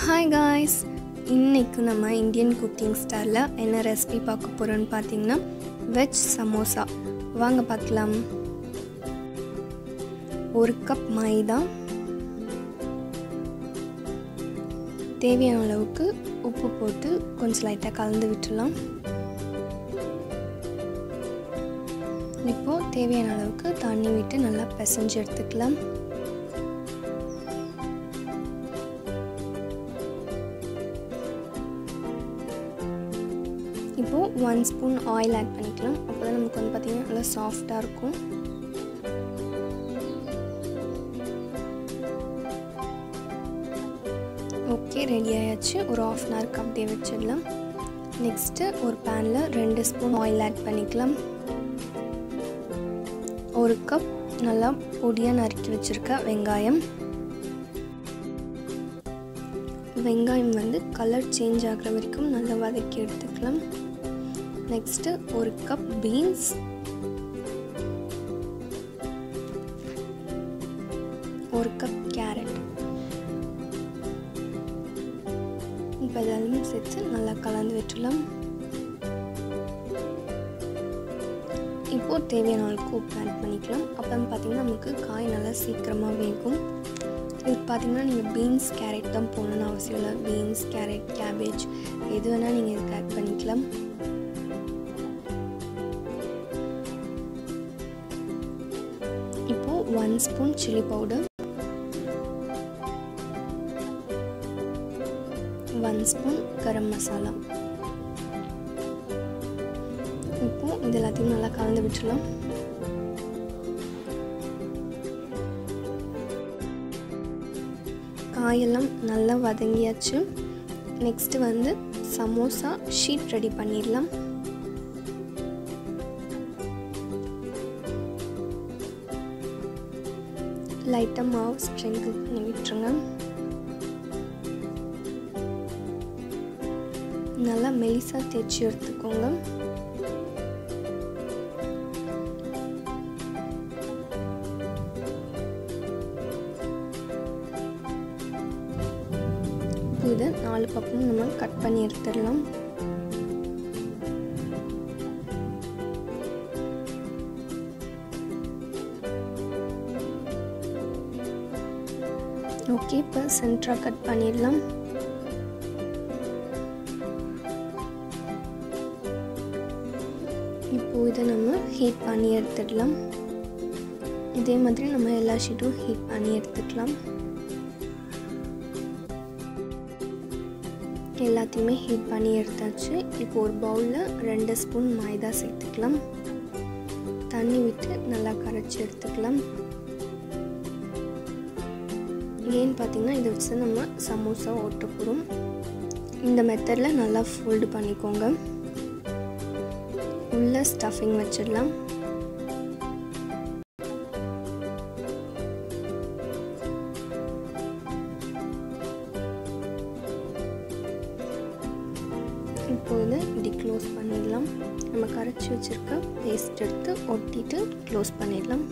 Hi guys, இன்னைக்கு நம்ம Indian cooking ஸ்டைல்ல என்ன ரெசிபி பார்க்க போறோம்னு பாத்தீங்கன்னா வெஜ் சமோசா. வாங்க பார்க்கலாம். ஒரு கப் மைதா, தேவையான அளவுக்கு உப்பு போட்டு கொஞ்சம் லைட்டா கலந்து விட்டுறலாம். இப்போ தேவையான அளவுக்கு தண்ணி விட்டு நல்லா பிசைஞ்சு எடுத்துக்கலாம். இப்போ 1 ஸ்பூன் ஆயில் ஆட் பண்ணிக்கலாம். அப்பதான் நமக்கு வந்து பாத்தீங்கன்னா நல்லா சாஃப்ட்டா இருக்கும். ஓகே, ரெடி ஆயாச்சு. ஒரு 1/2 hour அப்படியே வச்சிடலாம். நெக்ஸ்ட் ஒரு பேன்ல 2 ஸ்பூன் ஆயில் ஆட் பண்ணிக்கலாம். ஒரு கப் நல்லா பொடியா நறுக்கி வச்சிருக்க வெங்காயம். வெங்காயம் வந்து கலர் சேஞ்ச் ஆகுற வரைக்கும் நல்லா வதக்கி எடுத்துக்கலாம். நெக்ஸ்ட் ஒரு கப் பீன்ஸ், ஒரு கப் கேரட். இப்போ இதெல்லாம் சேர்த்து நல்லா கலந்து விட்டுலாம். இப்போ தேவையான அளவுக்கு உப்பு ஆட் பண்ணிக்கலாம். அப்புறம் பார்த்தீங்கன்னா நமக்கு காய் நல்லா சீக்கிரமாக வேகும். இது பார்த்தீங்கன்னா நீங்கள் பீன்ஸ் கேரட் தான் போடணும்னு அவசியம் இல்லை. பீன்ஸ் கேரட் கேபேஜ் எது வேணால் நீங்கள் இதுக்கு ஆட் பண்ணிக்கலாம். இப்போது 1 spoon chilli powder, 1 spoon garam masala. இப்போது இது எல்லாத்தையும் நல்லா கலந்து விட்டுடலாம். காயெல்லாம் நல்லா வதங்கியாச்சு. நெக்ஸ்ட் வந்து சமோசா ஷீட் ரெடி பண்ணிடலாம். லைட்டாக மாவு ஸ்ப்ரிங்கிள் பண்ணி விட்டுருங்க. நல்லா மெலிசா தேய்ச்சி எடுத்துக்கோங்க. இதை 4 பக்கமும் நம்ம கட் பண்ணி எடுத்துடலாம். ஓகே, இப்போ சென்டராக கட் பண்ணிடலாம். இப்போ இதை நம்ம ஹீட் பண்ணி எடுத்துடலாம். இதே மாதிரி நம்ம எல்லா ஷீட்டும் ஹீட் பண்ணி எடுத்துக்கலாம். எல்லாத்தையுமே ஹீட் பண்ணி எடுத்தாச்சு. இப்போ ஒரு பவுலில் 2 ஸ்பூன் மைதா சேர்த்துக்கலாம். தண்ணி விட்டு நல்லா கரைச்சி எடுத்துக்கலாம். ஏன்னு பார்த்தீங்கன்னா இதை வச்சு நம்ம சமோசா ஓட்ட போகிறோம். இந்த மெத்தடில் நல்லா ஃபோல்டு பண்ணிக்கோங்க. உள்ள ஸ்டஃபிங் வச்சிடலாம். இப்போது இப்படி க்ளோஸ் பண்ணிடலாம். நம்ம கரைச்சி வச்சுருக்க பேஸ்ட் எடுத்து ஒட்டிட்டு க்ளோஸ் பண்ணிடலாம்.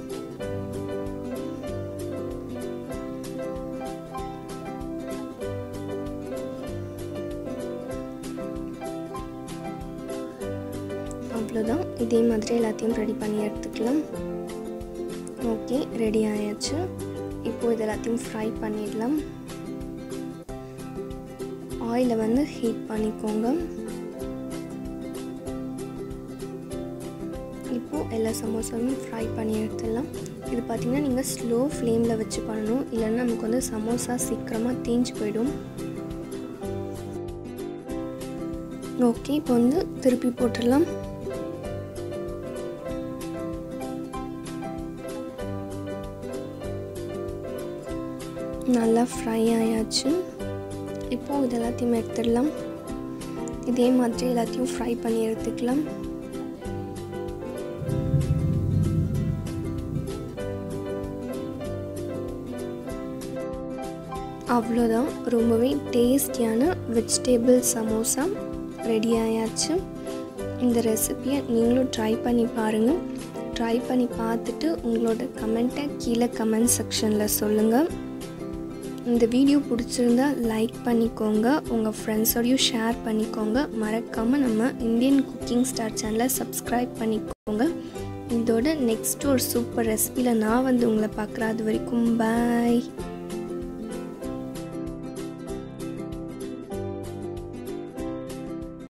அவ்வளோதான். இதே மாதிரி எல்லாத்தையும் ரெடி பண்ணி எடுத்துக்கலாம். ஓகே, ரெடி ஆயாச்சு. இப்போ இது எல்லாத்தையும் ஃப்ரை பண்ணிடலாம். ஆயிலை வந்து ஹீட் பண்ணிக்கோங்க. இப்போது எல்லா சமோசாவையும் ஃப்ரை பண்ணி எடுத்துடலாம். இது பார்த்திங்கன்னா நீங்கள் ஸ்லோ ஃப்ளேமில் வச்சு பண்ணணும், இல்லைன்னா நமக்கு வந்து சமோசா சீக்கிரமாக தேஞ்சு போயிடும். ஓகே, இப்போ வந்து திருப்பி போட்டுடலாம். நல்லா ஃப்ரை ஆயாச்சு. இப்போது இது எல்லாத்தையும் எடுத்துடலாம். இதே மாதிரி எல்லாத்தையும் ஃப்ரை பண்ணி எடுத்துக்கலாம். அவ்வளோதான், ரொம்பவே டேஸ்டியான வெஜிடபிள் சமோசா ரெடி ஆயாச்சு. இந்த ரெசிபியை நீங்களும் ட்ரை பண்ணி பாருங்கள். ட்ரை பண்ணி பார்த்துட்டு உங்களோட கமெண்ட்டை கீழே கமெண்ட் செக்ஷனில் சொல்லுங்கள். இந்த வீடியோ பிடிச்சிருந்தா லைக் பண்ணிக்கோங்க, உங்கள் ஃப்ரெண்ட்ஸோடையும் ஷேர் பண்ணிக்கோங்க. மறக்காமல் நம்ம இந்தியன் குக்கிங் ஸ்டார் சேனலை சப்ஸ்கிரைப் பண்ணிக்கோங்க. இதோட நெக்ஸ்ட் ஒரு சூப்பர் ரெசிபியில் நான் வந்து உங்களை பார்க்குறேன். அது வரைக்கும் பாய்.